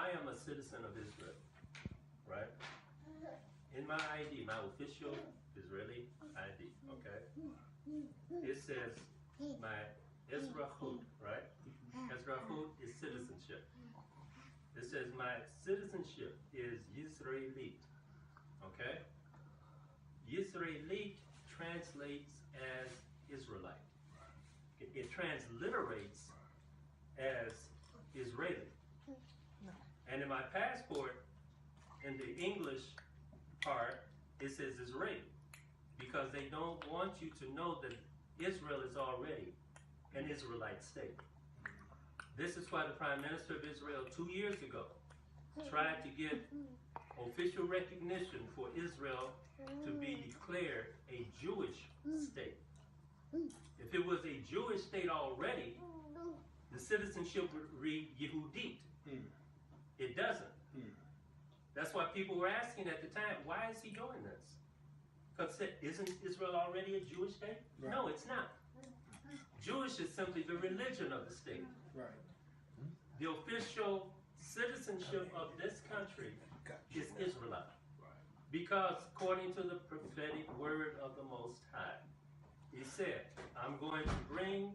I am a citizen of Israel, right? In my ID, my official Israeli ID, okay? It says my Ezrahut, right? Ezrahut is citizenship. It says my citizenship is Israelite, okay? Israelite translates as Israelite. It transliterates as Israeli. And in my passport, in the English part, it says Israeli, because they don't want you to know that Israel is already an Israelite state. This is why the Prime Minister of Israel 2 years ago tried to get official recognition for Israel to be declared a Jewish state. If it was a Jewish state already, the citizenship would read Yehudit. It doesn't. That's why people were asking at the time, why is he doing this? Because isn't Israel already a Jewish state? Right. No, it's not. Jewish is simply the religion of the state. Right. The official citizenship of this country is Israelite. Because according to the prophetic word of the Most High, he said, I'm going to bring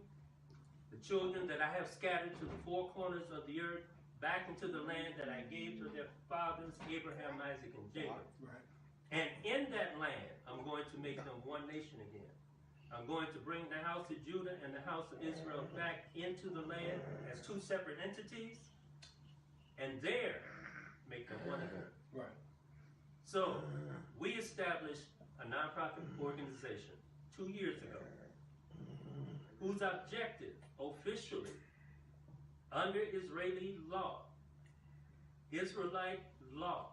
the children that I have scattered to the four corners of the earth back into the land that I gave to their fathers, Abraham, Isaac, and Jacob. Right. And in that land, I'm going to make them one nation again. I'm going to bring the house of Judah and the house of Israel back into the land as two separate entities, and there make them one again. Right. So we established a nonprofit organization 2 years ago, whose objective officially, under Israeli law, Israelite law,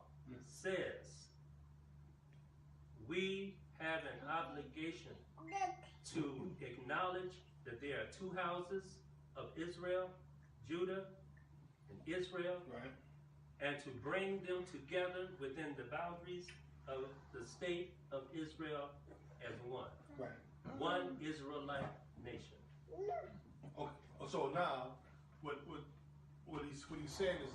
says we have an obligation to acknowledge that there are two houses of Israel, Judah and Israel, right, and to bring them together within the boundaries of the state of Israel as one. Right. One Israelite nation. Okay. So now, what he's saying is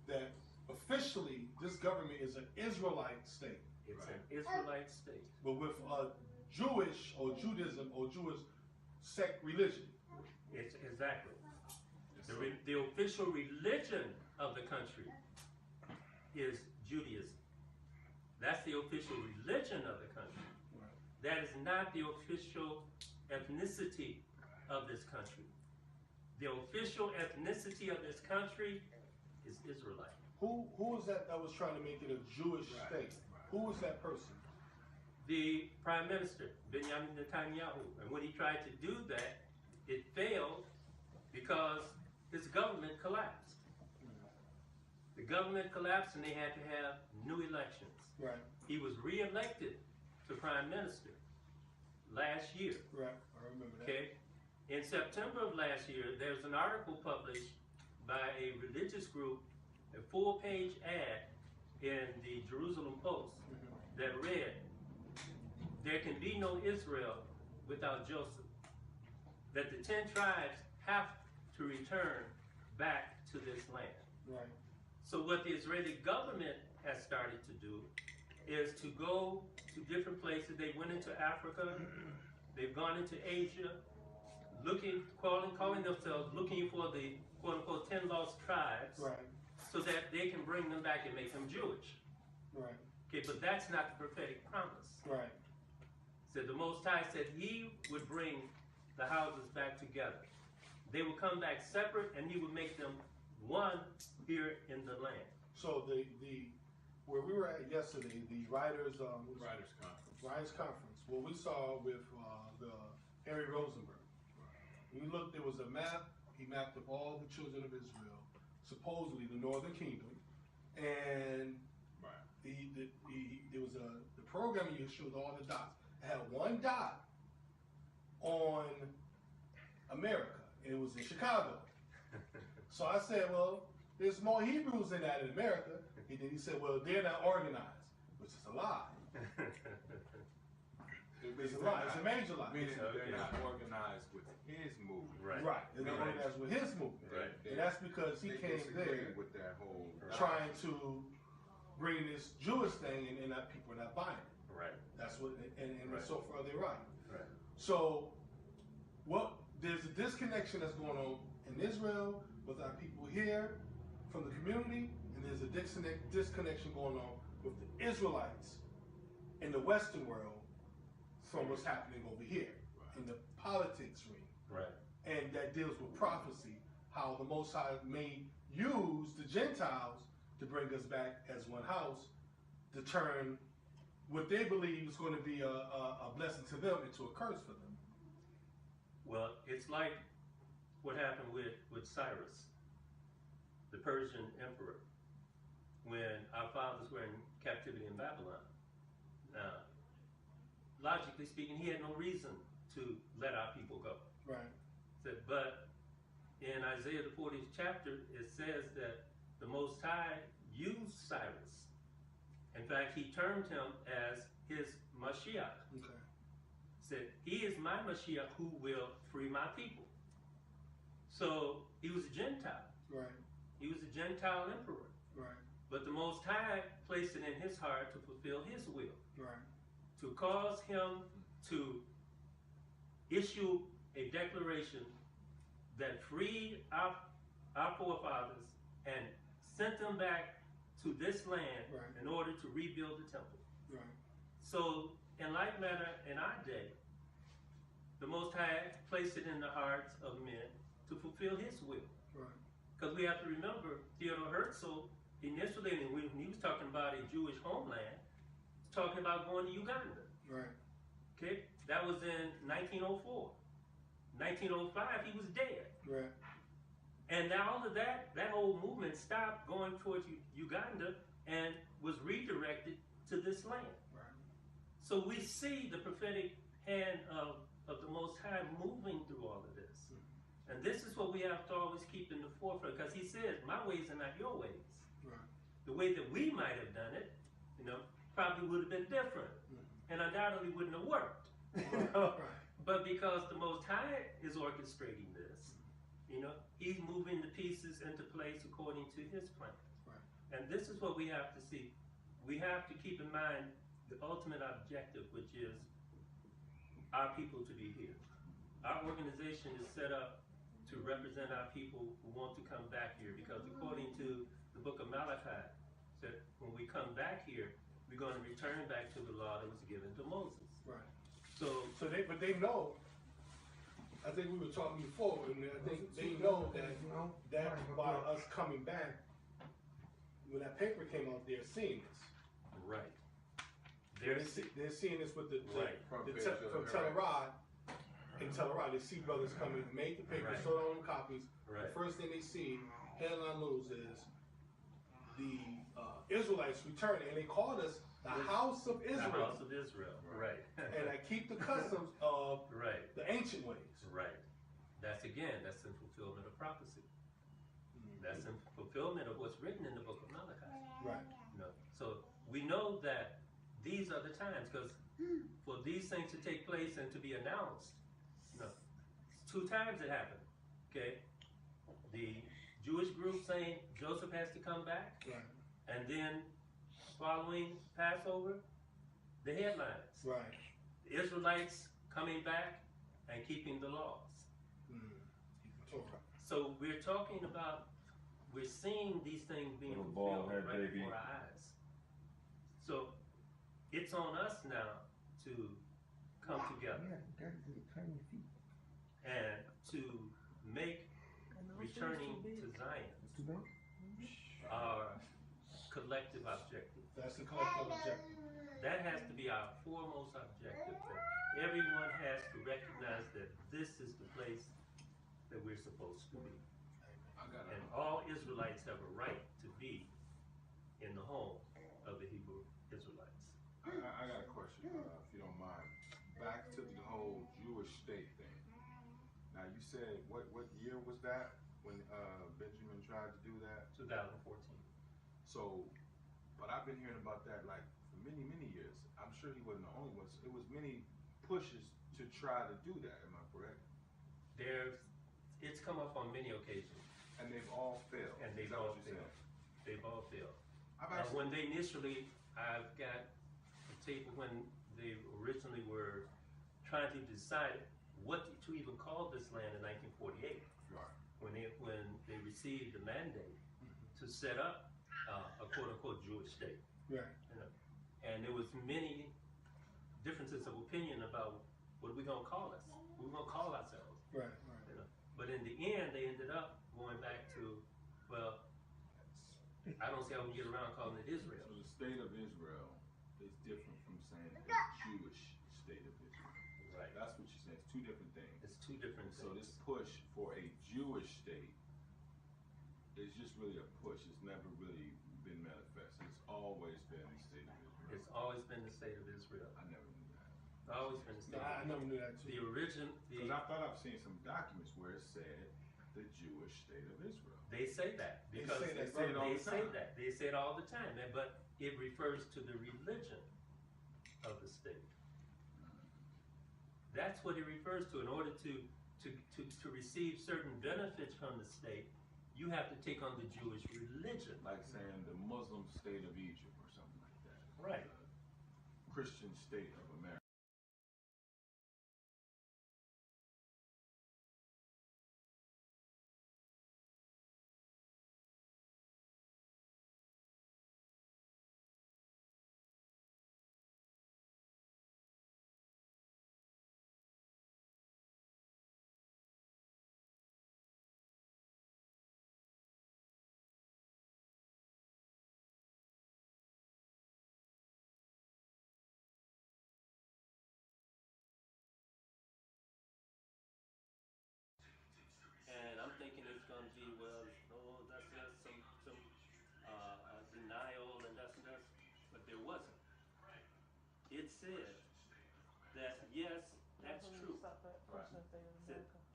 that officially this government is an Israelite state. It's an Israelite state. But with a Jewish or Judaism or Jewish sect religion. It's exactly. The official religion of the country is Judaism. That's the official religion of the country. Right. That is not the official ethnicity of this country. The official ethnicity of this country is Israelite. Who was that was trying to make it a Jewish state? Right. Who was that person? The Prime Minister, Benjamin Netanyahu. And when he tried to do that, it failed because his government collapsed. The government collapsed and they had to have new elections. Right. He was re-elected to Prime Minister last year. Right, I remember that. Okay. In September of last year, there's an article published by a religious group, a full-page ad in the Jerusalem Post that read, there can be no Israel without Joseph. That the 10 tribes have to return back to this land. Right. So what the Israeli government has started to do is to go to different places. They went into Africa, they've gone into Asia, calling themselves, looking for the quote-unquote 10 lost tribes, right, so that they can bring them back and make them Jewish. Right. Okay, but that's not the prophetic promise. Right. So the Most High said he would bring the houses back together. They would come back separate and he would make them one here in the land. So the where we were at yesterday, the writers conference. What we saw with the Harry Rosenberg. We looked. There was a map. He mapped up all the children of Israel, supposedly the Northern Kingdom, and there was the program. You showed all the dots. It had one dot on America, and it was in Chicago. So I said, well, there's more Hebrews in that in America. And then he said, well, they're not organized, which is a lie. It's a lie. It's a major lie. Meaning they're not organized with his movement. Right. Right. They're not organized with his movement. Right. And that's because he came there with that whole trying to bring this Jewish thing, and that people are not buying it. Right. That's what, and Right. so far they're right. Right. So, there's a disconnection that's going on in Israel with our people here from the community, and there's a disconnection going on with the Israelites in the Western world from what's happening over here in the politics ring. Right. And that deals with prophecy, how the Most High may use the Gentiles to bring us back as one house, to turn what they believe is going to be a blessing to them into a curse for them. Well, it's like what happened with Cyrus, the Persian emperor, when our fathers were in captivity in Babylon. Now, logically speaking, he had no reason to let our people go. Right. But in Isaiah the 40th chapter, it says that the Most High used Cyrus. In fact, he termed him as his Mashiach. Okay. Said, he is my Mashiach who will free my people. So he was a Gentile. Right. He was a Gentile emperor. Right. But the Most High placed it in his heart to fulfill his will. Right. To cause him to issue a declaration that freed our forefathers and sent them back to this land in order to rebuild the temple. Right. So, in like manner, in our day, the Most High placed it in the hearts of men to fulfill his will. Right. Because we have to remember, Theodore Herzl, initially, when he was talking about a Jewish homeland, talking about going to Uganda. Right. Okay? That was in 1904. 1905, he was dead. Right. And now all of that whole movement stopped going towards Uganda and was redirected to this land. Right. So we see the prophetic hand of the Most High moving through all of this. And this is what we have to always keep in the forefront, because he says, my ways are not your ways. Right. The way that we might have done it, probably would have been different. And undoubtedly wouldn't have worked. Right. But because the Most High is orchestrating this, he's moving the pieces into place according to his plan. Right. And this is what we have to see. We have to keep in mind the ultimate objective, which is our people to be here. Our organization is set up to represent our people who want to come back here, because according to the book of Malachi, said when we come back here, we're going to return back to the law that was given to Moses. Right. So they know. I think we were talking before, and I think they know that by us coming back, when that paper came out, they're seeing this. right. They're seeing this with Right. from Telerod. In Telerod, they see brothers coming, make the paper, Right. sold on copies. Right. The first thing they see, headline news, is the Israelites returning, and they called us the House of Israel. The house of Israel. Right. And I keep the customs of right. the ancient ways. Right. That's in fulfillment of prophecy. That's in fulfillment of what's written in the book of Malachi. Right. So we know that these are the times, because for these things to take place and to be announced, 2 times it happened. Okay, the Jewish group saying Joseph has to come back, Right. and then following Passover, the headlines: Right. the Israelites coming back and keeping the laws. So we're talking about, we're seeing these things being fulfilled right before our eyes. So it's on us now to come together and to make returning to Zion our collective objective. That's the collective objective. That has to be our foremost objective. That everyone has to recognize that this is the place that we're supposed to be. And all Israelites have a right to be in the home of the Hebrew Israelites. I got a question, if you don't mind. Back to the whole Jewish state thing. Now you said, what year was that when Benjamin tried to do that? 2014. So, but I've been hearing about that like for many, many years. I'm sure he wasn't the only one. It was many pushes to try to do that. Am I correct? It's come up on many occasions. And they've all failed. And they've all failed. They've all failed. When they initially, I've got a tape when they originally were trying to decide what to even call this land in 1948. Right. When they received the mandate to set up a quote unquote Jewish state. Right. You know? And there was many differences of opinion about what we're gonna call us. We're gonna call ourselves. Right. You know? But in the end, they ended up going back to, well, I don't see how we get around calling it Israel. So the state of Israel is different from saying a Jewish state of Israel. Right. That's what you're saying. It's two different things. It's two different things. So this push for a Jewish state is just really a push. It's never really been manifest. It's always been the state of Israel. It's always been the state of Israel. I never knew that. It's always been the state. I never knew that too. The origin. Because I thought I've seen some documents where it said the Jewish state of Israel. They say that because they say it all the time. They say it all the time, but it refers to the religion of the state. That's what it refers to. In order to receive certain benefits from the state, you have to take on the Jewish religion. Like saying the Muslim state of Egypt or something like that. Right. The Christian state of America. And I'm thinking it's going to be, well, oh, that's just some denial and that's, but there wasn't. It said that, yes, that's true.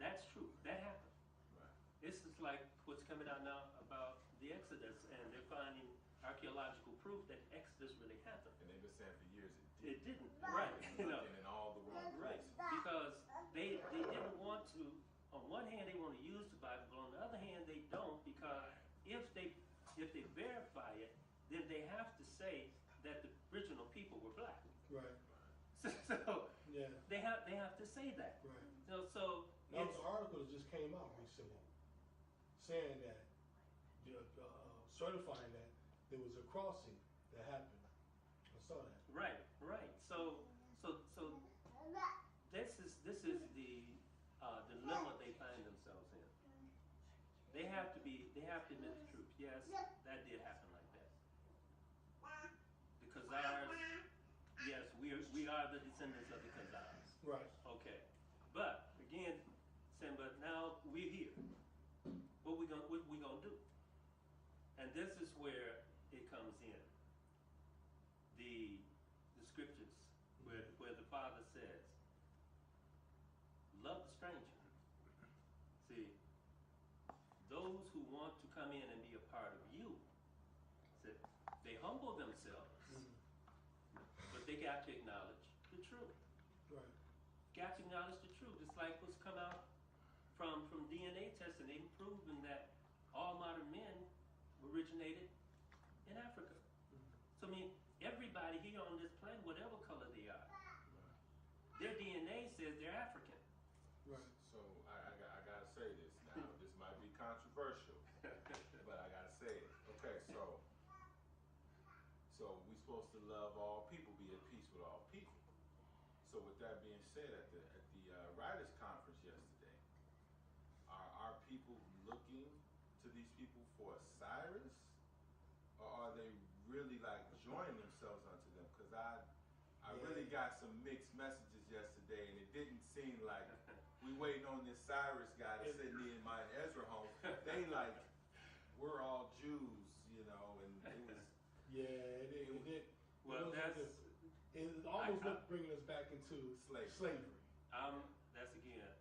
That's true. That happened. Right. This is like what's coming out now about the Exodus, and they're finding archaeological proof that Exodus really happened. And they've been saying for years It didn't. Right. You know. And in all the wrong Right. places. Because they didn't want to, on one hand they want to use the Bible, but on the other hand they don't, because if they verify it, then they have to say that the original people were black. Right. So Yeah. they have to say that. Right. So Now the article that just came out recently saying that, certifying that there was a crossing that happened. I saw that. right. So this is the dilemma they find themselves in. They have to admit the truth. Yes, that did happen like that. The Khazars, yes, we are the descendants of the Khazars. Right. Okay. But again, saying, but now we're here. What we gonna do? And this is where it comes in. The scriptures where the Father says, love the stranger. See, those who want to come in and be a part of you, they humble themselves, but they got to acknowledge the truth. Right. Got to acknowledge the truth. It's like what's come out from DNA testing. They've proven that all modern men originated in Africa. So I mean, everybody here on this planet, whatever color they are, their DNA says they're African. Right. So I gotta say this now. This might be controversial, but I gotta say it. Okay, so we supposed to love all people, be at peace with all people. So with that being said, at the writers' conference yesterday, are people looking to these people for a Cyrus, or are they really like joining themselves unto them? Because I really got some mixed messages yesterday, and it didn't seem like we waiting on this Cyrus guy to send me in my Ezra home. They like, we're all Jews, you know, and it was. Yeah, it did. Well, It almost looked bringing us back into slavery. That's again,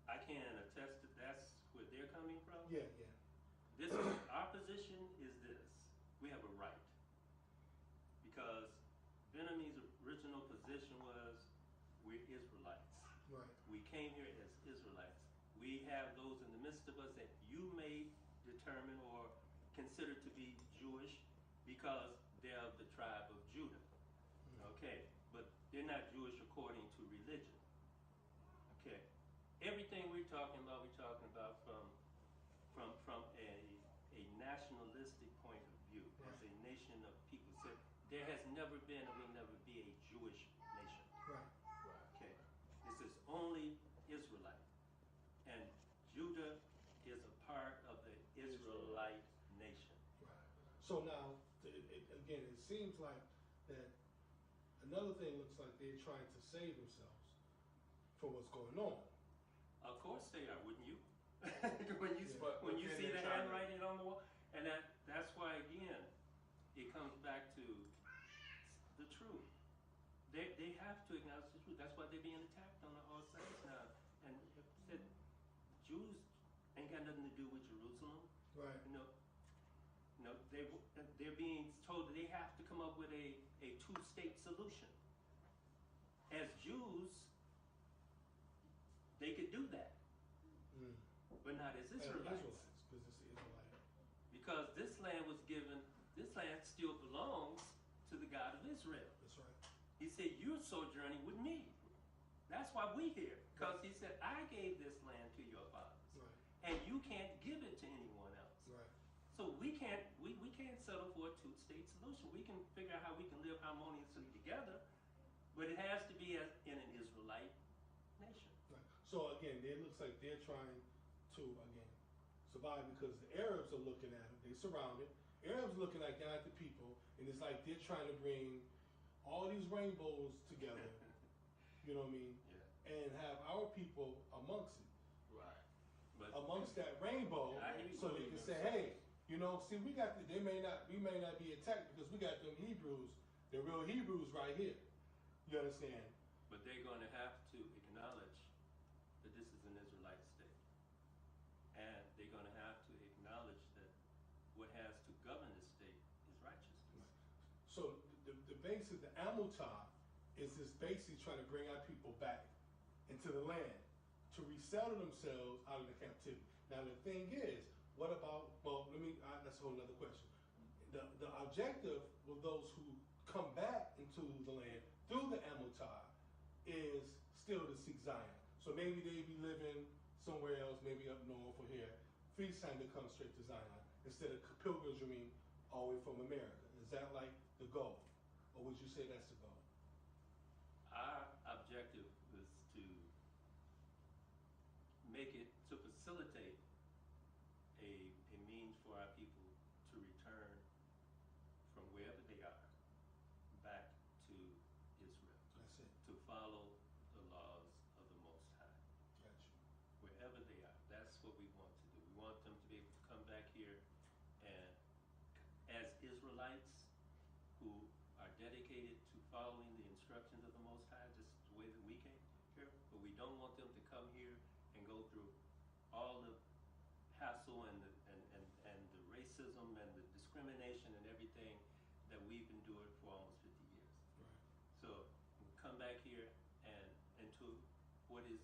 I can attest that that's where they're coming from. Yeah. This is, our position is this: we have a right, because Benjamin's original position we're Israelites. Right. We came here as Israelites. We have those in the midst of us that you may determine or consider to be Jewish because they're of the tribe of Judah. Okay, but they're not Jewish according to religion. Okay, everything we're talking about from a nationalistic point of view, as a nation of people. So there has never been and will never be a Jewish nation. Right. Okay, this is only Israelite, and Judah is a part of the Israelite nation. Right. So now, again, it seems like that. Another thing looks like they're trying to save themselves from what's going on. Of course they are, wouldn't you? when you then see the they're trying handwriting on the wall, and that's why again, it comes back to the truth. They have to acknowledge the truth. That's why they're being attacked on all sides now. And it said Jews ain't got nothing to do with Jerusalem. Right. They're being told that they have to come up with a two-state solution. As Jews, they could do that, but not as Israelites. Because it's the Israelite. Because this land still belongs to the God of Israel. That's right. He said, you're sojourning with me. That's why we're here. Because he said, I gave this land to your fathers. Right. And you can't give it to anyone else. Right. So we can't settle for a two-state solution. We can figure out how we can live harmoniously together, but it has to be in an Israelite nation. Right. So again, it looks like they're trying to survive because the Arabs are looking at them. They surrounded. Arabs looking at the people, and it's like they're trying to bring all these rainbows together. You know what I mean? Yeah. And have our people amongst it. Right. But amongst that rainbow, so they can say, hey, see, we may not be attacked because we got them Hebrews, the real Hebrews right here. You understand? But they're going to have to acknowledge that this is an Israelite state. And they're going to have to acknowledge that what has to govern the state is righteousness. So the basic, the Amutah, is this basically trying to bring our people back into the land to resettle themselves out of the captivity. Now the thing is, what about, that's a whole other question. The objective of those who come back into the land through the Amutah is still to seek Zion. So maybe they be living somewhere else, maybe up north or here. Feast time to come straight to Zion instead of pilgrimaging all the way from America. Is that like the goal? Or would you say that's the goal? Our objective is to facilitate a means for our people to return from wherever they are back to Israel. That's it. To follow the laws of the Most High. Gotcha. Wherever they are. That's what we want to do. We want them to be able to come back here and as Israelites who are dedicated to following the instructions of the Most High, just the way that we came here. But we don't want them to come here and go through all the hassle and the racism and the discrimination and everything that we've endured for almost 50 years. Right. So we come back here and into what is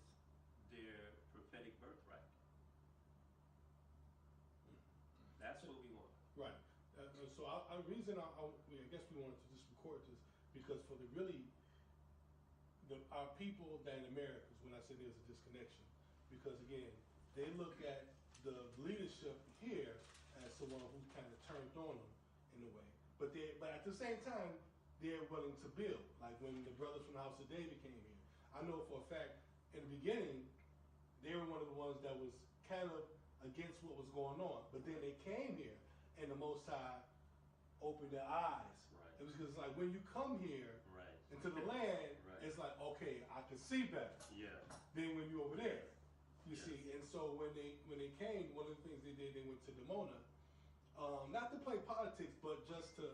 their prophetic birthright. That's what we want. Right. So I reason I guess we wanted to just record this because for our people that in Americas, when I say there's a disconnection, because again, they look at the leadership here as someone who kind of turned on them in a way. But at the same time, they're willing to build. Like when the brothers from the House of David came here, I know for a fact in the beginning they were one of the ones that was kind of against what was going on. But then they came here, and the Most High opened their eyes. Right. It was because like when you come here into the land, it's like, okay, I can see better. Yeah. Than when you're over there. You see, and so when they came, one of the things they did, they went to Dimona, not to play politics, but just to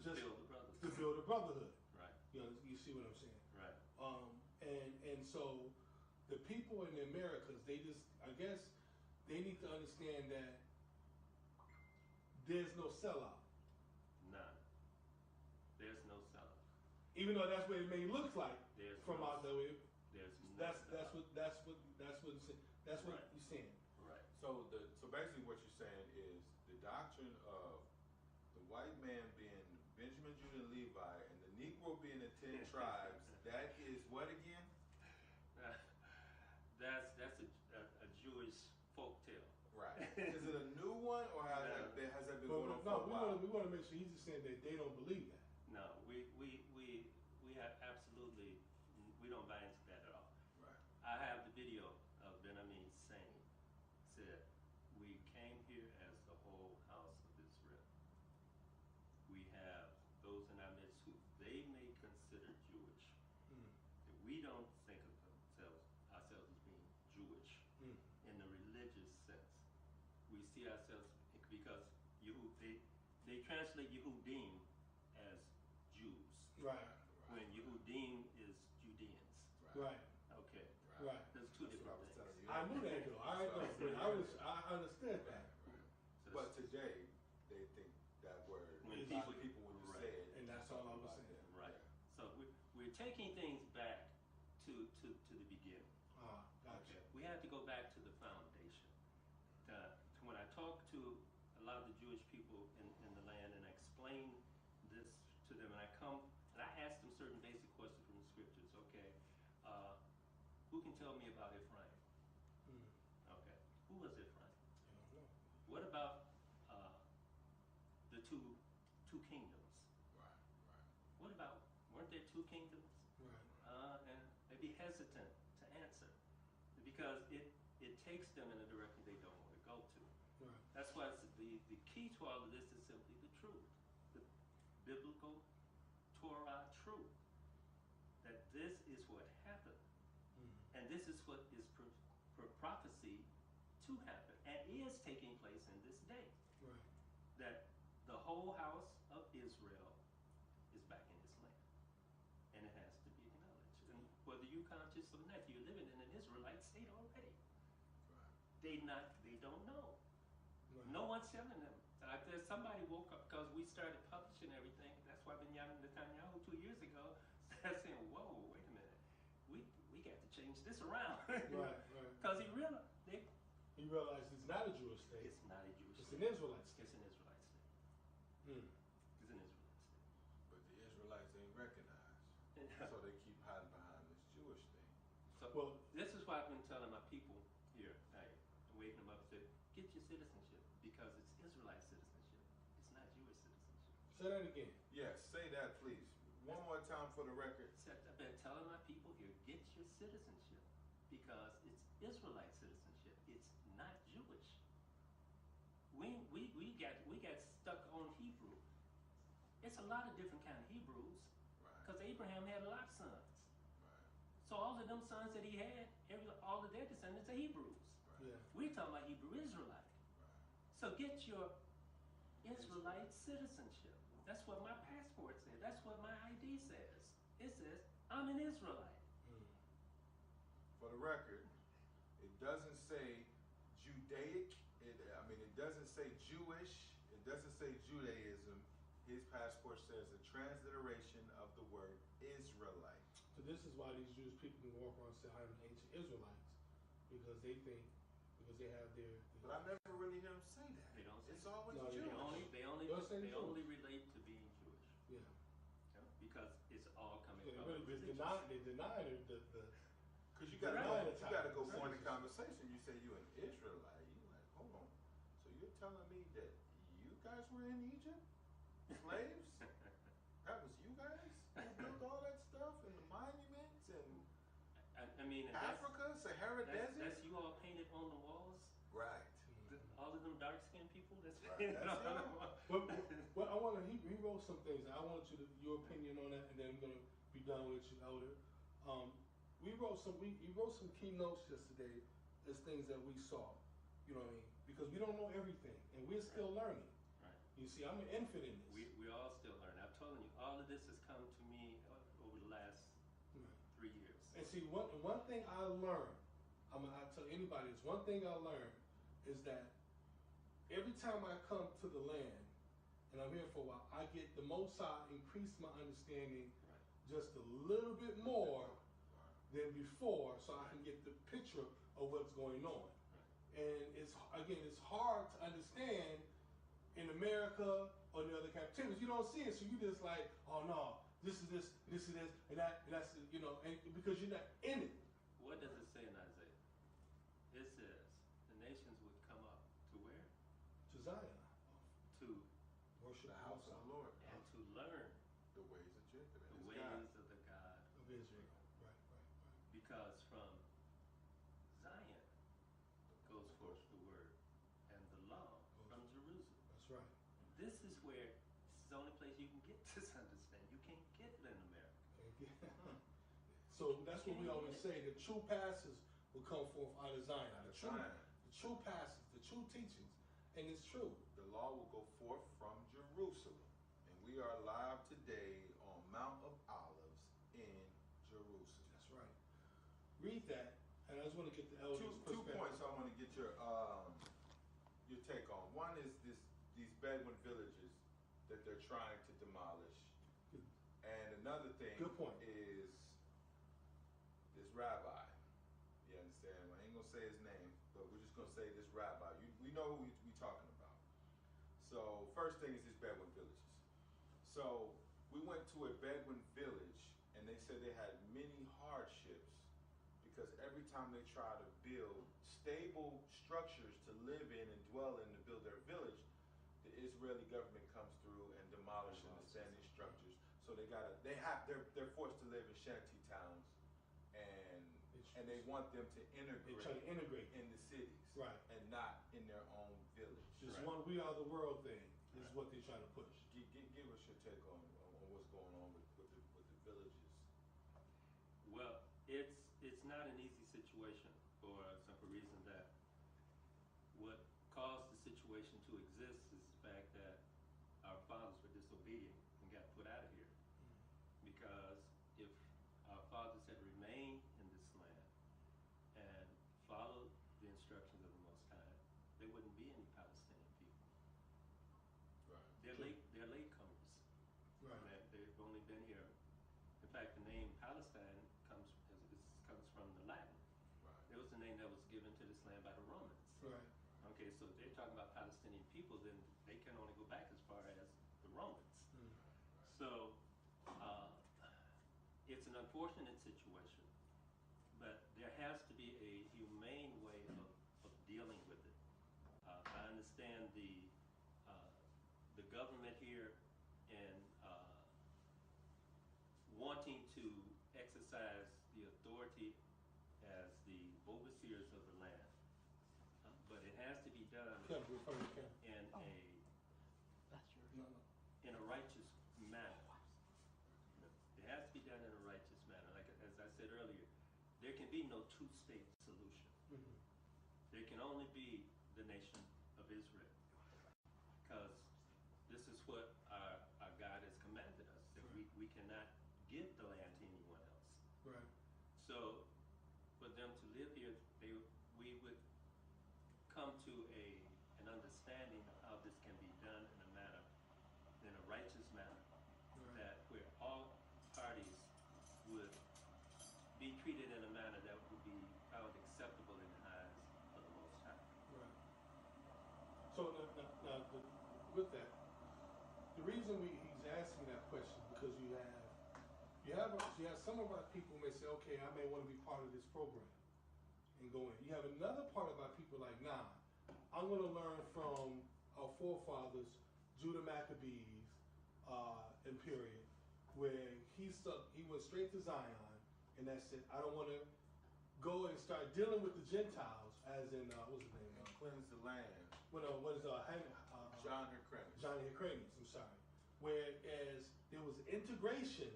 build a brotherhood. Right. You see what I'm saying? Right. And so the people in the Americas, I guess they need to understand that there's no sellout. None. There's no sellout. Even though that's what it may look like There's from no- out there. There's That's no- what you're saying. Right. So basically what you're saying is the doctrine of the white man being Benjamin, Judah, and Levi, and the Negro being the 10 tribes. That is what again? That's a Jewish folk tale. Right. Is it a new one, or has that been going on for a while? We want to make sure he's just saying that they don't believe that. No, we have absolutely, we don't buy into that at all. Right. I have the video of Benjamin saying, said, we came here as the whole house of Israel. We have those in our midst who they may consider Jewish. We don't think of ourselves as being Jewish in the religious sense. We see ourselves, because they translate Yehudim as Jews. Right. When Yehudim is Judeans. Right. Okay. Right. There's two That's what different I was things. telling you. I knew that though. I understood that. Right. So But that's- today, they think that word. When a lot of people- people when you right. say it, And that's all I was about saying. that. Right. So we're taking things back to the beginning. Gotcha. Okay. We have to go back to the foundation. When I talk to a lot of the Jewish people in the land and I explain this to them, and I ask them certain basic questions from the scriptures. Okay, who can tell me about Ephraim? Okay, who was Ephraim? I don't know. What about the two kingdoms? Right. What about, weren't there two kingdoms? Right. And they'd be hesitant to answer because it takes them in a direction they don't want to go to. Right. That's why the key to all of this is simply the truth, the biblical Torah truth, that this is what happened, and this is what is prophecy to happen, and is taking place in this day. Right. That the whole house of Israel is back in this land, and it has to be acknowledged. And whether you're conscious or not, you're living in an Israelite state already. Right. They don't know. Right. No one's telling them. There's somebody woke up because we started publishing everything. That's why Netanyahu 2 years ago started saying, "Whoa, wait a minute, we got to change this around." Right. Because he realized He realized it's not a Jewish state. it's not a Jewish It's state. an Israelite state. It's an Israelite state. Mm. It's an Israelite state. But the Israelites ain't recognized, so they keep hiding behind this Jewish thing. So Well- this is why I've been telling my people here, waking them up, say, get your citizenship because it's Israelite citizenship. It's not Jewish citizenship. Say that again. Yes, say that please. One more time for the record. I've been telling my people here, get your citizenship because it's Israelite citizenship. It's not Jewish. We got stuck on Hebrew. It's a lot of different kind of Hebrews Right. because Abraham had a lot of sons. Right. So all of them sons that he had, all of their descendants are Hebrews. Right. Yeah. We're talking about Hebrew Israelite. Right. So get your Israelite citizenship. That's what my passport says. That's what my ID says. It says I'm an Israelite. For the record, it doesn't say Judaic. It doesn't say Jewish. It doesn't say Judaism. His passport says a transliteration of the word Israelite. So this is why these Jewish people can walk around and say I'm ancient Israelites, because they think, because they have their But I never really hear him say that. They don't say It's that. always No, Jewish. They'll say They Jewish. only relate to being Jewish. yeah. Because it's all coming They from really religious. they deny the Because you gotta Right. go more in the conversation. You say you an Israelite. You like, hold on. So you're telling me that you guys were in Egypt? Slaves? That was you guys who built all that stuff and the monuments and I mean, and Africa, Sahara Desert? that's you all painted on the walls. Right. All of them dark skinned people. That's Right, painted that's on the y'all. wall. Well, I want to. He wrote some things. I want your opinion on that, and then I'm gonna be done with you, Elder. He wrote some keynotes yesterday as things that we saw. You know what I mean? Because we don't know everything, and we're still learning. Right. You see, I'm an infant in this. We all still learn. I'm telling you, all of this has come to me over the last Right. 3 years. And see, one thing I learned, I tell anybody this, one thing I learned is that every time I come to the land, and I'm here for a while, I get the Most High increase my understanding just a little bit more than before, so I can get the picture of what's going on. And it's hard to understand in America or the other captivities. You don't see it, so you just like, oh no, this is this, and that's and because you're not in it. What does it say in Isaiah? It says the nations would come up to where? To Zion. To worship the house of the Lord. And to learn the ways of Jacob and the ways of the God of Israel. Right. Because from Zion goes forth the word and the law from Jerusalem. That's right. This is the only place you can get this understanding. You can't get it in America. So that's what we always say. The true pastors will come forth out of Zion. The true pastors, the true teachings. And it's true. The law will go forth from Jerusalem. And we are live today on Mount of Olives in Jerusalem. That's right. Read that. And I just want to get the elders' two points I want to get your take on. One is these Bedouin villages that they're trying to demolish. And another thing is this rabbi. You understand? I ain't gonna say his name, but we're just gonna say this rabbi. We know who we talking about. So first thing is these Bedouin villages. So we went to a Bedouin village and they said they had many hardships because every time they try to build stable structures to live in and dwell in to build their village, the Israeli government comes through and demolishes the standing structures. So they're forced to live in shanty towns, and they want them to integrate. They try to integrate in the cities, right, and not in their own village. This one we are the world thing is what they try to push. Give us your take on what's going on with the villages. Well, it's not an easy situation for a simple reason that what caused the situation to exist is the fact that our fathers were disobedient and got put out of here. Because if our fathers had remained in this land and followed the instructions of the Most High, there wouldn't be any Palestinian people. Right. They're latecomers. Right. They've only been here. In fact, the name Palestine comes from the Latin. Right. It was the name that was given to this land by the Romans. Right. Okay, so if they're talking about Palestinian people, then they can only go back as far as the Romans. So it's an unfortunate situation, but there has to be a humane way of dealing with it. I understand the government here and wanting to exercise the authority as the overseers of the land, but it has to be done in a righteous manner. It has to be done in a righteous manner. Like as I said earlier, there can be no two-state solution. There can only be the nation of Israel, because this is what our God has commanded us, that we cannot give the land to anyone else. Right. So for them to live here, we would come to an understanding of how this can be done in a righteous manner, that where all parties would be treated in a manner that would be found acceptable in the eyes of the Most High. Right. So now with that, the reason he's asking that question because you have some of our people may say, okay, I may want to be part of this program and go in. You have another part of our people like, nah, I'm going to learn from our forefathers, Judah Maccabees, and period, where he went straight to Zion, and that's it. I don't want to go and start dealing with the Gentiles, as in what's his name? Cleanse the land. John Hyrcanus. John Hyrcanus. I'm sorry. Whereas there was integration,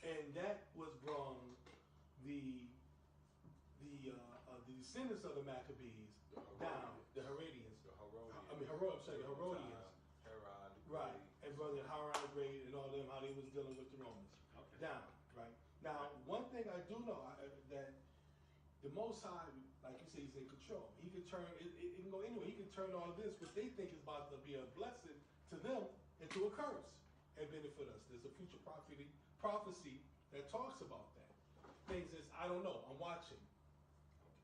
and that was from the descendants of the Maccabees down, the Herodians. The Herodians. Right, and Brother Haran the Great and all them, how they was dealing with the Romans. Okay. Down, right? Now, one thing I do know, that the Most High, like you say, he's in control. He can turn, it can go anywhere. He can turn all of this, what they think is about to be a blessing to them, into a curse and benefit us. There's a future prophecy that talks about that. Things is, I don't know, I'm watching.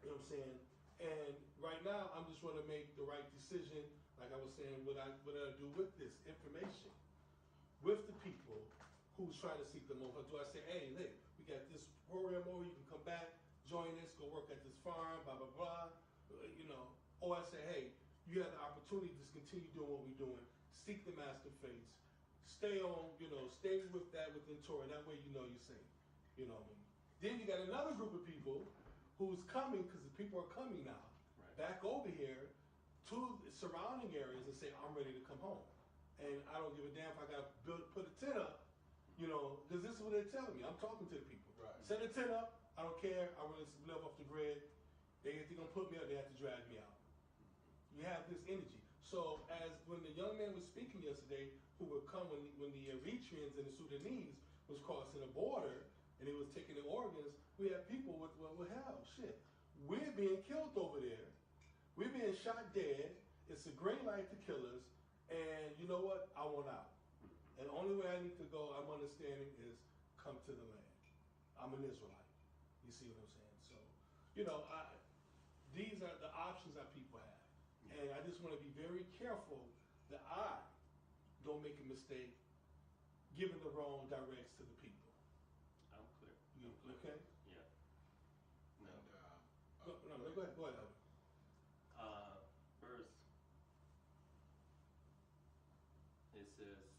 You know what I'm saying? And right now, I'm just want to make the right decision. Like I was saying, what I do with this information, with the people who's trying to seek the Lord. Or do I say, hey, look, we got this program over, you can come back, join us, go work at this farm, blah, blah, blah. You know, or I say, hey, you have the opportunity to just continue doing what we're doing, seek the master face, stay on, stay with that within Torah. That way you know you're safe. You know what I mean? Then you got another group of people who's coming, because the people are coming now, back over here to the surrounding areas and say, I'm ready to come home. And I don't give a damn if I got to put a tent up, because this is what they're telling me. I'm talking to the people. Right. Set a tent up, I don't care, I want to live off the grid. If they're going to put me up, they have to drag me out. You have this energy. So as when the young man was speaking yesterday, who would come when the Eritreans and the Sudanese was crossing the border and they was taking the organs, we have people with, well, hell, shit. We're being killed over there. We're being shot dead. It's a green light to kill us. And you know what? I want out. And the only way I need to go, I'm understanding, is come to the land. I'm an Israelite. You see what I'm saying? So, these are the options that people have. And I just want to be very careful that I don't make a mistake giving the wrong directs to the people. I'm clear. You I'm clear. okay? Yeah. And, No, go ahead, Elvin. First, it says,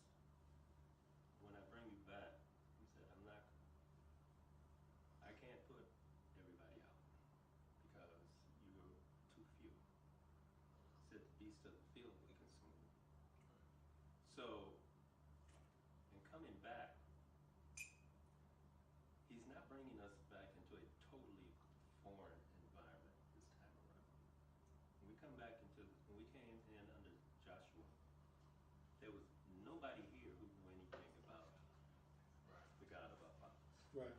when I bring you back, he said, I can't put everybody out because you're too few. He said, the beasts of the field will consume you. So, in coming back, he's not bringing us back into a totally foreign environment this time around. When we came in under Joshua, there was nobody here who knew anything about the God of our fathers. Right.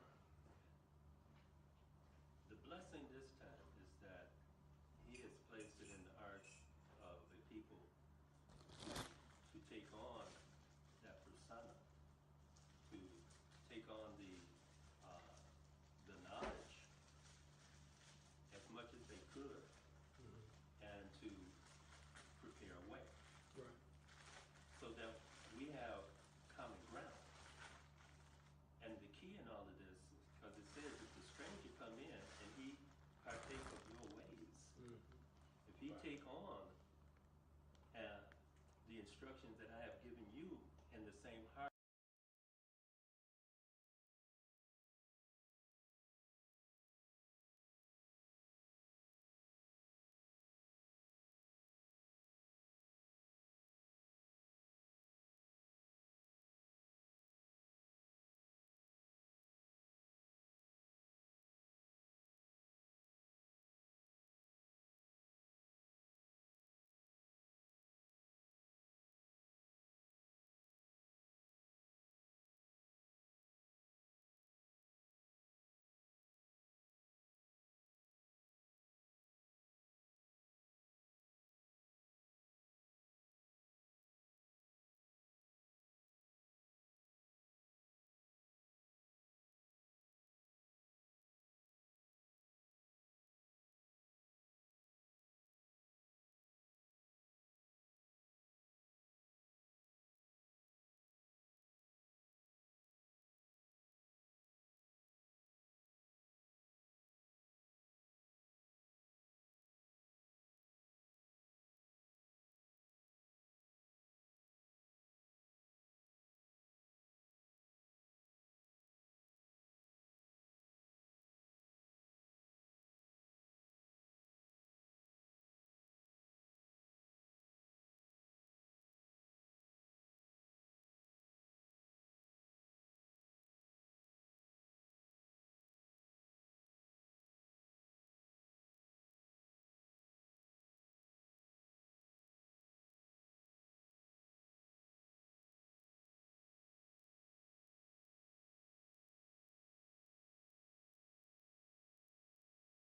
The blessing this time is that he has placed it in the hearts of the people to take on that persona, to take on the knowledge as much as they could, and to prepare a way. Right. So that we have common ground. And the key in all of this, because it says if the stranger come in and he partake of your ways, if he take on the instructions that I have given you in the same heart,